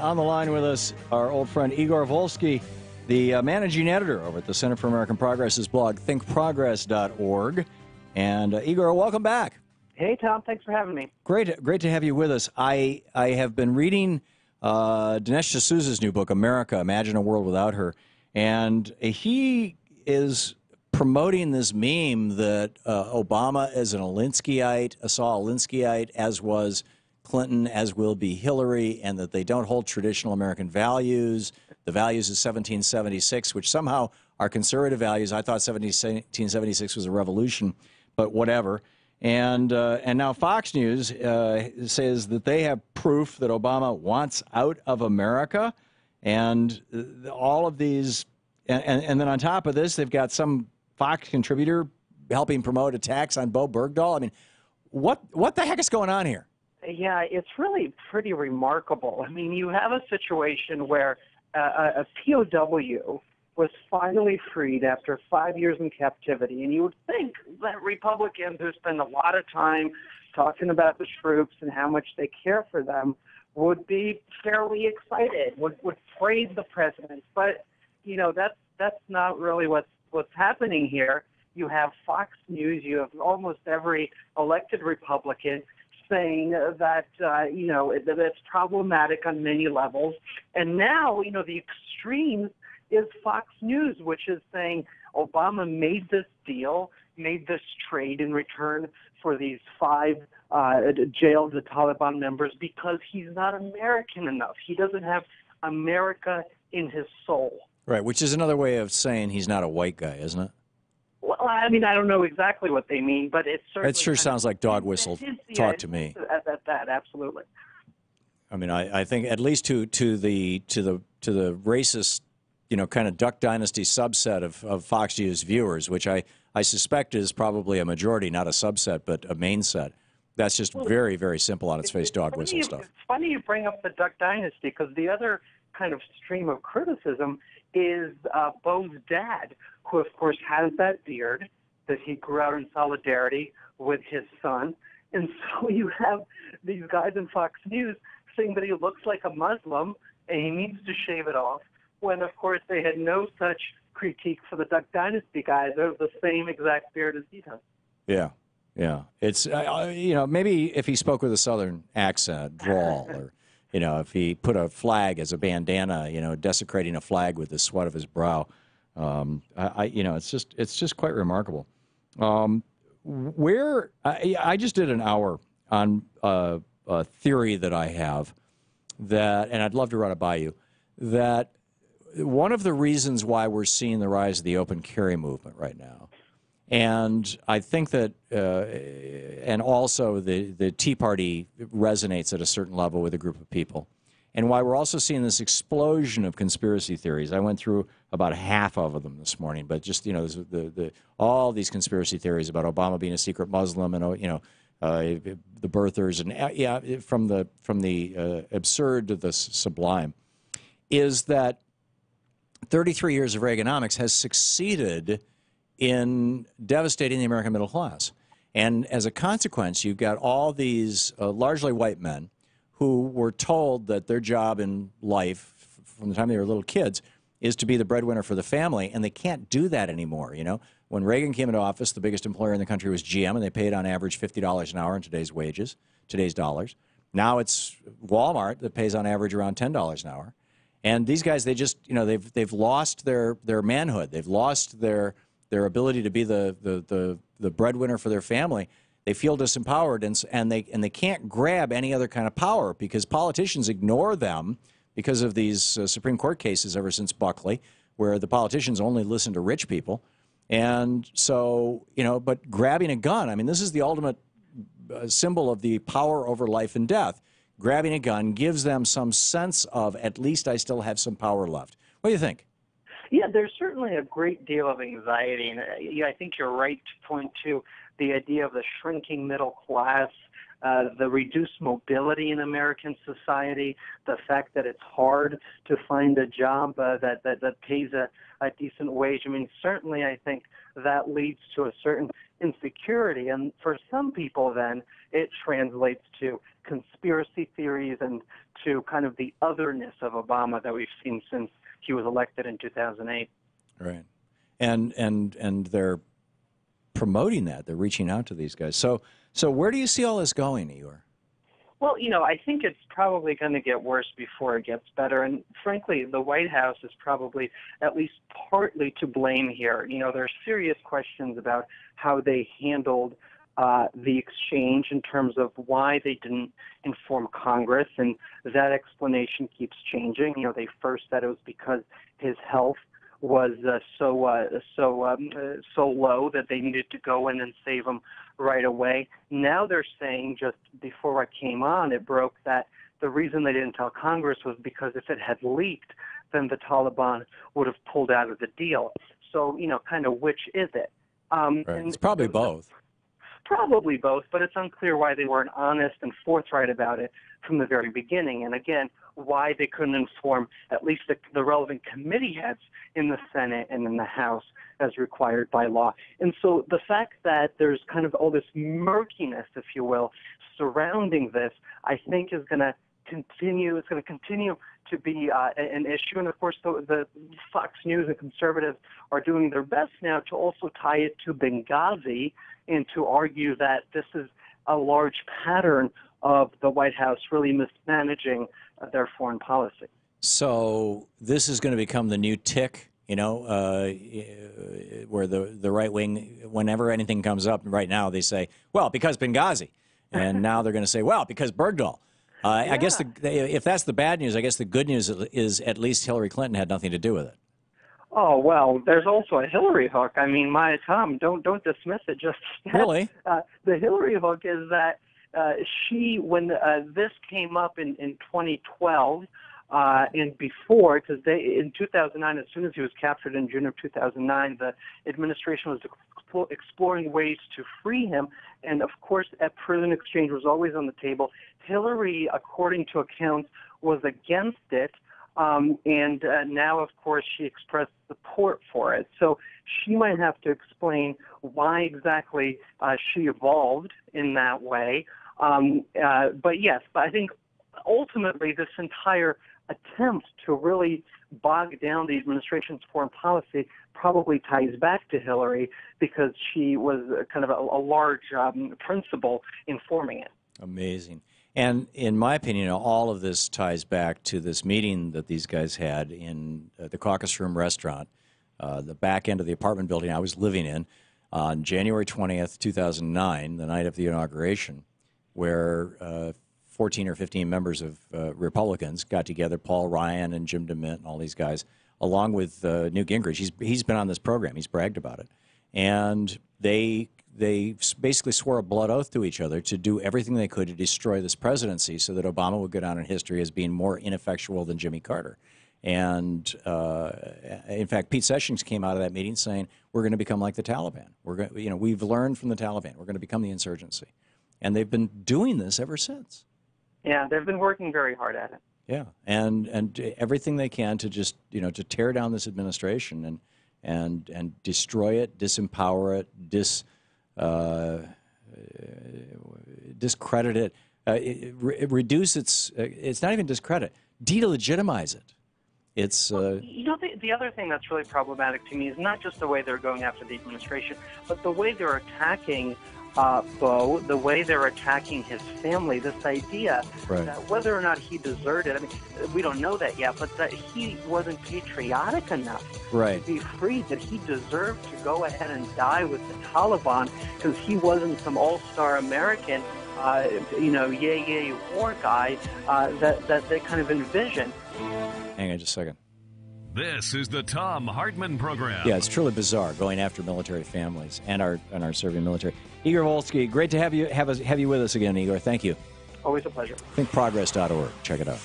On the line with us, our old friend Igor Volsky, the managing editor over at the Center for American Progress's blog, thinkprogress.org. And Igor, welcome back. Hey, Tom. Thanks for having me. Great to have you with us. I have been reading Dinesh D'Souza's new book, America, Imagine a World Without Her. And he is promoting this meme that Obama is an Alinskyite, a Saul Alinskyite, as was Clinton, as will be Hillary, and that they don't hold traditional American values, the values of 1776, which somehow are conservative values. I thought 1776 was a revolution, but whatever. And now Fox News says that they have proof that Obama wants out of America, and all of these, and then on top of this, they've got some Fox contributor helping promote attacks on Bo Bergdahl. I mean, what the heck is going on here? Yeah, it's really pretty remarkable. I mean, you have a situation where a POW was finally freed after 5 years in captivity, and you would think that Republicans who spend a lot of time talking about the troops and how much they care for them would be fairly excited, would praise the president. But, you know, that's not really what's happening here. You have Fox News, you have almost every elected Republican saying that, you know, that it's problematic on many levels. And now, you know, the extremes is Fox News, which is saying Obama made this deal, made this trade in return for these 5 jailed the Taliban members because he's not American enough. He doesn't have America in his soul. Right, which is another way of saying he's not a white guy, isn't it? Well, I mean, I don't know exactly what they mean, but it certainly... It sure sounds like dog whistle talk to me. That absolutely. I mean, I think at least to the racist, you know, kind of Duck Dynasty subset of Fox News viewers, which I suspect is probably a majority, not a subset, but a main set. That's just very, very simple on its face, dog whistle stuff. It's funny you bring up the Duck Dynasty, because the other kind of stream of criticism is Bo's dad, who, of course, has that beard that he grew out in solidarity with his son. And so you have these guys in Fox News saying that he looks like a Muslim and he needs to shave it off, when, of course, they had no such critique for the Duck Dynasty guys. They have the same exact beard as he does. Yeah, yeah. It's, you know, maybe if he spoke with a Southern accent, drawl, or, you know, if he put a flag as a bandana, you know, desecrating a flag with the sweat of his brow, you know, it's just quite remarkable. I just did an hour on a theory that I have that, and I'd love to run it by you, that one of the reasons why we're seeing the rise of the open carry movement right now, and I think that, and also the Tea Party resonates at a certain level with a group of people, and why we're also seeing this explosion of conspiracy theories. I went through about half of them this morning, but just, you know, all these conspiracy theories about Obama being a secret Muslim, and, you know, the birthers, and yeah, from the absurd to the sublime, is that 33 years of Reaganomics has succeeded in devastating the American middle class. And as a consequence, you've got all these largely white men who were told that their job in life from the time they were little kids is to be the breadwinner for the family, and they can't do that anymore. You know, when Reagan came into office, the biggest employer in the country was GM, and they paid on average $50 an hour in today's wages, today's dollars. Now it's Walmart that pays on average around $10 an hour. And these guys, they just, you know, they've lost their manhood. They've lost their ability to be the breadwinner for their family. They feel disempowered, and they can't grab any other kind of power because politicians ignore them because of these Supreme Court cases ever since Buckley, where the politicians only listen to rich people. And so, you know, but grabbing a gun, I mean, this is the ultimate symbol of the power over life and death. Grabbing a gun gives them some sense of, at least I still have some power left. What do you think? Yeah, there's certainly a great deal of anxiety, and I think you're right to point to the idea of the shrinking middle class, the reduced mobility in American society, the fact that it's hard to find a job that pays a decent wage. I mean, certainly I think that leads to a certain insecurity. And for some people, then, it translates to conspiracy theories and to kind of the otherness of Obama that we've seen since he was elected in 2008. Right. And they're promoting that. They're reaching out to these guys. So where do you see all this going, Igor? Well, I think it's probably going to get worse before it gets better. And frankly, the White House is probably at least partly to blame here. There are serious questions about how they handled the exchange in terms of why they didn't inform Congress, and that explanation keeps changing. They first said it was because his health was so low that they needed to go in and save him right away. Now they're saying, just before I came on, it broke, that the reason they didn't tell Congress was because if it had leaked, then the Taliban would have pulled out of the deal. So, kind of which is it? Right. It's probably both. Probably both, but it's unclear why they weren't honest and forthright about it from the very beginning. And again, why they couldn't inform at least the relevant committee heads in the Senate and in the House as required by law. And so the fact that there's kind of all this murkiness, if you will, surrounding this, I think is going to continue. It's going to continue to be an issue. And of course, the Fox News and conservatives are doing their best now to also tie it to Benghazi and to argue that this is a large pattern of the White House really mismanaging their foreign policy. So this is going to become the new tick, where the right wing, whenever anything comes up right now, they say, well, because Benghazi. And now they're going to say, well, because Bergdahl. Yeah. I guess if that's the bad news, I guess the good news is at least Hillary Clinton had nothing to do with it. Oh, well, there's also a Hillary hook. I mean, Tom, don't dismiss it just yet. Really? The Hillary hook is that when this came up in 2012 and before, because in 2009, as soon as he was captured in June of 2009, the administration was exploring ways to free him. And, of course, a prison exchange was always on the table. Hillary, according to accounts, was against it. And now, of course, she expressed support for it. So she might have to explain why exactly she evolved in that way. But yes, I think ultimately this entire attempt to really bog down the administration's foreign policy probably ties back to Hillary because she was kind of a large principal in forming it. Amazing. And in my opinion, all of this ties back to this meeting that these guys had in the Caucus Room restaurant, the back end of the apartment building I was living in, on January 20th, 2009, the night of the inauguration, where 14 or 15 members of Republicans got together, Paul Ryan and Jim DeMint and all these guys, along with Newt Gingrich. He's been on this program. He's bragged about it. And they basically swore a blood oath to each other to do everything they could to destroy this presidency so that Obama would go down in history as being more ineffectual than Jimmy Carter. And in fact, Pete Sessions came out of that meeting saying, we're going to become like the Taliban. We've learned from the Taliban. We're going to become the insurgency. And they've been doing this ever since. Yeah, they've been working very hard at it. Yeah, and everything they can to just, to tear down this administration and destroy it, disempower it, discredit it, reduce it's not even discredit, delegitimize it. It's the other thing that's really problematic to me is not just the way they're going after the administration, but the way they're attacking Faux, the way they're attacking his family. This idea that whether or not he deserted, I mean, we don't know that yet, but that he wasn't patriotic enough to be free, that he deserved to go ahead and die with the Taliban because he wasn't some all-star American, yay war guy that they kind of envision. Hang on just a second. This is the Thom Hartmann Program. Yeah, it's truly bizarre going after military families and our serving military. Igor Volsky, great to have you with us again, Igor. Thank you. Always a pleasure. ThinkProgress.org. Check it out.